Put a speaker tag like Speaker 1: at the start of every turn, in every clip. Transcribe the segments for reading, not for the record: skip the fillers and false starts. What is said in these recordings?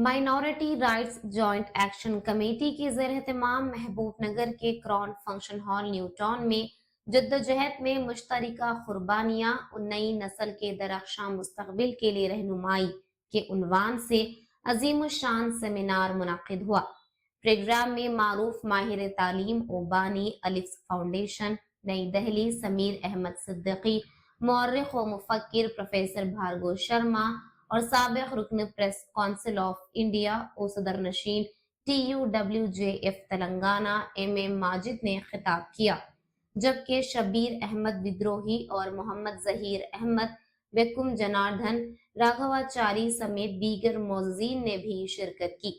Speaker 1: Minority rights joint action committee के ज़ेर एहतमाम महबूब नगर के crown function hall new town में जद्दोजहद में मुश्तरका कुर्बानियाँ और नई नस्ल के दरख्शां मुस्तकबिल के लिए रहनुमाई के उन्वान से अजीम शान सेमिनार मुनक्किद हुआ। प्रोग्राम में मारूफ माहिर तालीम ओबानी अलिफ्स फाउंडेशन नई दहली समीर अहमद सिद्दीकी, मौर्रिख व मुफक्किर प्रोफेसर भार्गव शर्मा और साबिक रुकन प्रेस काउंसिल ऑफ इंडिया और सदर नशीन TUWJF तेलंगाना MM माजिद ने खिताब किया, जबकि शबीर अहमद विद्रोही और मोहम्मद जहीर अहमद बेकुम जनार्दन राघवाचारी समेत दीगर मोअज़्ज़ीन ने भी शिरकत की।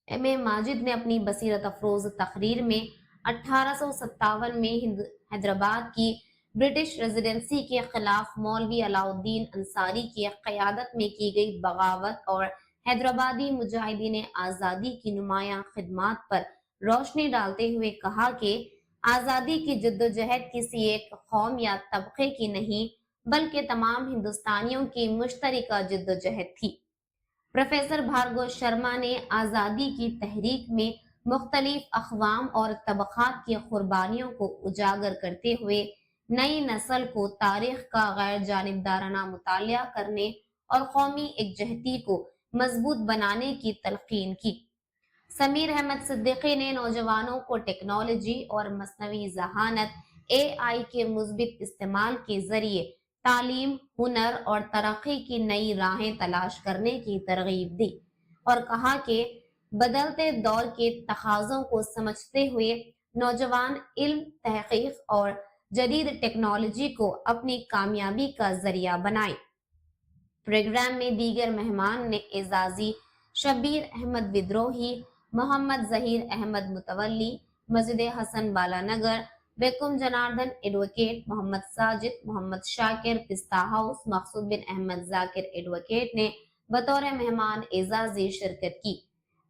Speaker 1: MM माजिद ने अपनी बसीरत अफरोज तकरीर में 1857 में हैदराबाद की ब्रिटिश रेजिडेंसी के खिलाफ मौलवी अलाउद्दीन अंसारी की क़यादत में की गई बगावत और हैदराबादी मुजाहिदीन आज़ादी की नुमायां खिदमात पर रोशनी डालते हुए कहा कि आज़ादी की जद्दोजहद किसी एक कौम या तबके की नहीं बल्कि तमाम हिंदुस्तानियों की मुश्तरका जद्दोजहद थी। प्रोफेसर भार्गव शर्मा ने आज़ादी की तहरीक में मुख्तलिफ अक़वाम और तबक़ात की कुर्बानियों को उजागर करते हुए नई नस्ल को तारीख का गैर जानिबदाराना मुतालिया करने और कौमी एकजहती को मजबूत बनाने की तलकीन की। समीर अहमद सिद्दीकी ने नौजवानों को टेक्नोलॉजी और मसनवी जहानत AI के मुस्बित इस्तेमाल के जरिए तालीम, हुनर और तरक्की की नई राहें तलाश करने की तरगीब दी और कहा कि बदलते दौर के तकाज़ों को समझते हुए नौजवान इल्म, तहकीक और जदीद टेक्नोलॉजी को अपनी कामयाबी का जरिया बनाए। प्रोग्राम में दीगर मेहमान ने एजाजी शबीर अहमद विद्रोही, मोहम्मद जहीर अहमद मुतवल्ली, मस्जिद हसन बालानगर, बेकुम जनार्दन एडवोकेट, मोहम्मद साजिद, मोहम्मद शाकिर पिस्ता हाउस, मकसूद बिन अहमद जाकिर एडवोकेट ने बतौर मेहमान एजाजी शिरकत की।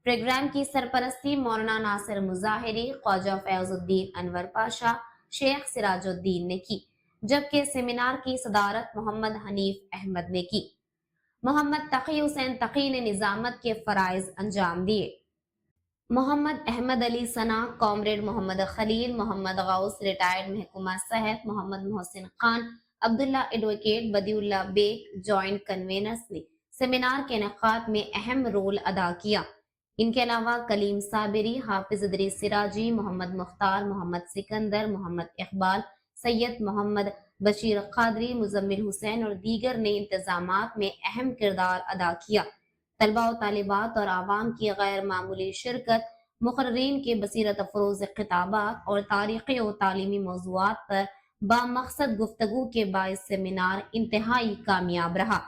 Speaker 1: प्रोग्राम की सरपरस्ती मौलाना नासिर मुजाहिरी, ख्वाजा फैजुद्दीन अनवर पाशा, शेख सिराजुद्दीन ने की, जबकि सेमिनार की सदारत मोहम्मद हनीफ अहमद ने की। मोहम्मद तकी हुसैन तकी ने निजामत के फराइज अंजाम दिए। मोहम्मद अहमद अली सना, कॉमरेड मोहम्मद खलील, मोहम्मद गौस रिटायर्ड महकुमा सेहत, Mohammed Mohsin Khan, Abdullah advocate, Badiullah Baig joint conveners ने सेमिनार के इनेकाद में अहम रोल अदा किया। इनके अलावा कलीम साबिरी, हाफिज इदरीस सिराजी, मोहम्मद मुख्तार, मोहम्मद सिकंदर, मोहम्मद इकबाल, सैयद मोहम्मद बशीर कादरी, मुजम्मिल हुसैन और दीगर ने इंतजामात में अहम किरदार अदा किया। तलबा और तालिबात और आवाम की गैर मामूली शिरकत, मुकर्रीन के बसीरत अफरोज खिताबात और तारीख़ी और तालीमी मौज़ूआत पर बामकसद गुफ्तगू के बाइस सेमिनार इंतहाई कामयाब रहा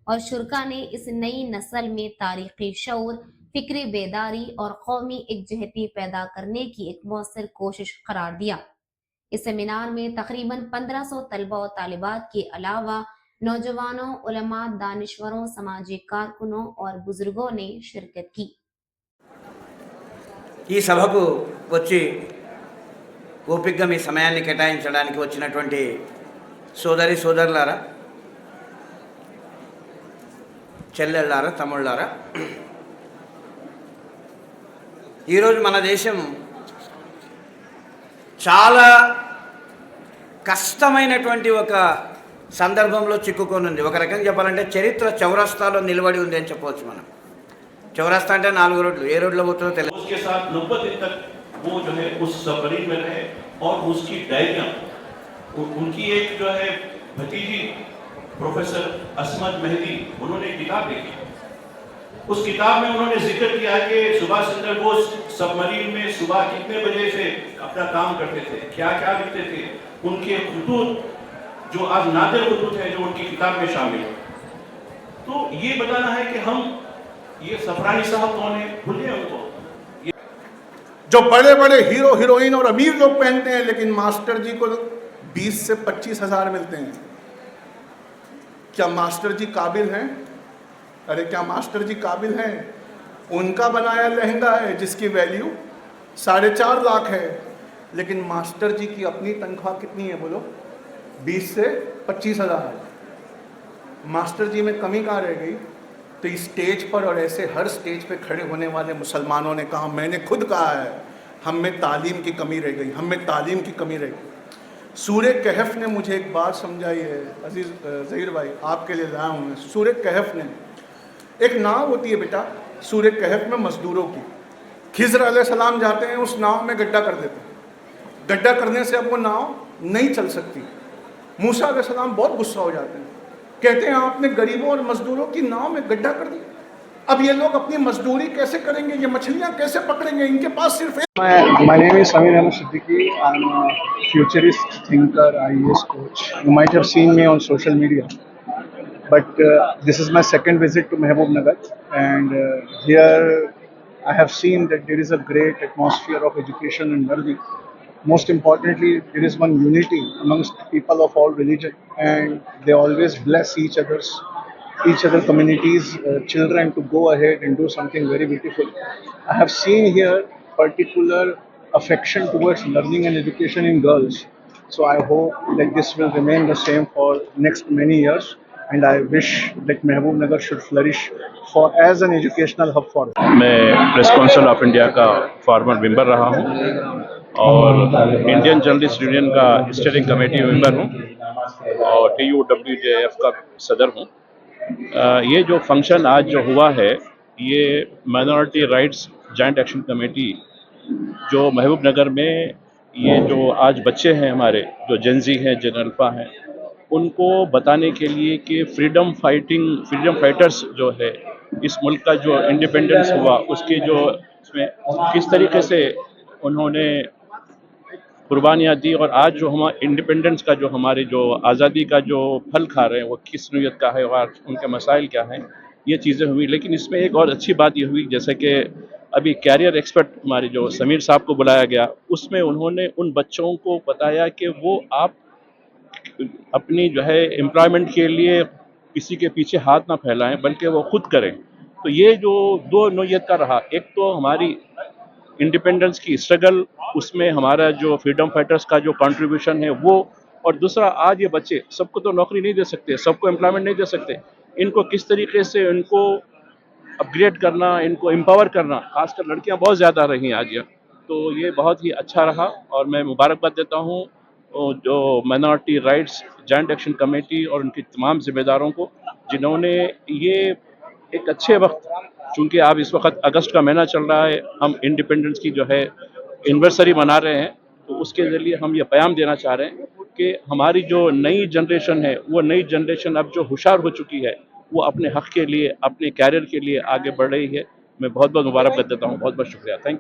Speaker 1: और शुरका ने इस नई नस्ल में तारीख़ी शऊर, फिक्री बेदारी और कौमी एकजहती पैदा करने की एक मौसर कोशिश करार दिया। इस सेमिनार में तकरीबन 1500 तलबा और तालिबात के अलावा नौजवानों, उलमा, दानिश्वरों, समाजी कारकुनों और बुजुर्गों ने शिरकत की।
Speaker 2: ఈ సభకు వచ్చి ఓపికగా మీ సమయాన్ని కేటాయించడానికి వచ్చినటువంటి సోదరి సోదరులారా, చెల్లెళ్ళారా, తమ్ముళ్ళారా, ఈరోజు మన దేశం చాలా కష్టమైనటువంటి ఒక సందర్భంలో చిక్కుకొని ఉంది. ఒక రకంగా చెప్పాలంటే చరిత్ర చౌరస్తాలో నిలబడి ఉంది అని చెప్పవచ్చు. మనం चौरास्ता అంటే 4 रोడ్లు, ఏ రోడ్లో పోతుందో తెలియదు.
Speaker 3: उसके साथ 90 दिन तक वो जो है उस सबमरीन में रहे और उसकी डायरियां, उनकी एक जो है भतीजी प्रोफेसर असमत मेहदी, उन्होंने एक किताब लिखी। उस किताब में उन्होंने जिक्र किया कि सुभाष चंद्र बोस सबमरीन में सुबह कितने बजे से अपना काम करते थे, क्या क्या लिखते थे, उनके खुतूत जो आज नादिर खुतूत है जो उनकी किताब में शामिल है। तो ये बताना है कि हम ये सफरानी साहब कौन है, भूलिए उनको।
Speaker 4: जो बड़े बड़े हीरो हीरोइन और अमीर लोग पहनते हैं, लेकिन मास्टर जी को 20 से 25 हजार मिलते हैं। क्या मास्टर जी काबिल हैं? अरे क्या मास्टर जी काबिल हैं? उनका बनाया लहंगा है जिसकी वैल्यू 4.5 लाख है, लेकिन मास्टर जी की अपनी तनख्वाह कितनी है बोलो? 20 से 25 हजार है। मास्टर जी में कमी कहाँ रह गई? तो इस स्टेज पर और ऐसे हर स्टेज पे खड़े होने वाले मुसलमानों ने कहा, मैंने खुद कहा है, हम में तालीम की कमी रह गई, हम में तालीम की कमी रह गई। सूरह कहफ ने मुझे एक बात समझाई है, अजीज़ ज़हीर भाई, आपके लिए लाया हूँ मैं। सूरह कहफ ने, एक नाव होती है बेटा सूरह कहफ में मज़दूरों की, खिज़र अलैहिस्सलाम जाते हैं, उस नाव में गड्ढा कर देते हैं। गड्ढा करने से अब वो नाव नहीं चल सकती। मूसा अलैहिस्सलाम बहुत गुस्सा हो जाते हैं, कहते हैं आपने गरीबों और मज़दूरों की नाव में गड्ढा कर दिया, अब ये लोग अपनी मजदूरी कैसे करेंगे, ये मछलियाँ कैसे पकड़ेंगे, इनके पास सिर्फ
Speaker 5: My name is Samir Ahmed Siddiqui. I'm a futurist thinker, IAS coach. You might have seen me on social media. But this is my second visit to Mehboob and here I have seen that there is a great atmosphere of education and learning. Most importantly, there is one unity amongst people of all religion, and they always bless each other communities, children to go ahead and do something very beautiful. I have seen here particular affection towards learning and education in girls. So I hope that this will remain the same for next many years, and I wish that Mehboob Nagar should flourish for as an educational hub for.
Speaker 6: मैं press council of India का farmer member रहा हूँ और Indian journalist union का steering committee member हूँ और TUWJF का सदर हूँ। ये जो फंक्शन आज जो हुआ है, ये minority rights joint action committee जो महबूब नगर में, ये जो आज बच्चे हैं हमारे, जो जेनजी हैं, जेन अल्फा हैं, उनको बताने के लिए कि फ्रीडम फाइटर्स जो है, इस मुल्क का जो इंडिपेंडेंस हुआ उसके जो उसमें किस तरीके से उन्होंने कुर्बानियाँ दी, और आज जो हम इंडिपेंडेंस का जो हमारे जो आज़ादी का जो फल खा रहे हैं वो किस नौयत का है और उनके मसाइल क्या हैं, ये चीज़ें हुई। लेकिन इसमें एक और अच्छी बात ये हुई, जैसे कि अभी कैरियर एक्सपर्ट हमारे जो समीर साहब को बुलाया गया, उसमें उन्होंने उन बच्चों को बताया कि वो आप अपनी जो है एम्प्लॉयमेंट के लिए किसी के पीछे हाथ ना फैलाएं, बल्कि वो खुद करें। तो ये जो दो नौयत का रहा, एक तो हमारी इंडिपेंडेंस की स्ट्रगल, उसमें हमारा जो फ्रीडम फाइटर्स का जो कंट्रीब्यूशन है वो, और दूसरा आज ये बच्चे सबको तो नौकरी नहीं दे सकते, सबको एम्प्लॉयमेंट नहीं दे सकते, इनको किस तरीके से इनको अपग्रेड करना, इनको एम्पावर करना, खासकर लड़कियां बहुत ज़्यादा रही आज ये, तो ये बहुत ही अच्छा रहा। और मैं मुबारकबाद देता हूँ जो minority rights joint action committee और उनके तमाम ज़िम्मेदारों को, जिन्होंने ये एक अच्छे वक्त, चूँकि अब इस वक्त अगस्त का महीना चल रहा है, हम इंडिपेंडेंस की जो है एनिवर्सरी मना रहे हैं, तो उसके ज़रिए हम ये पैगाम देना चाह रहे हैं कि हमारी जो नई जनरेशन है, वो नई जनरेशन अब जो होशियार हो चुकी है, वो अपने हक़ के लिए, अपने कैरियर के लिए आगे बढ़ रही है। मैं बहुत बहुत मुबारकबाद देता हूँ। बहुत बहुत शुक्रिया। Thank you.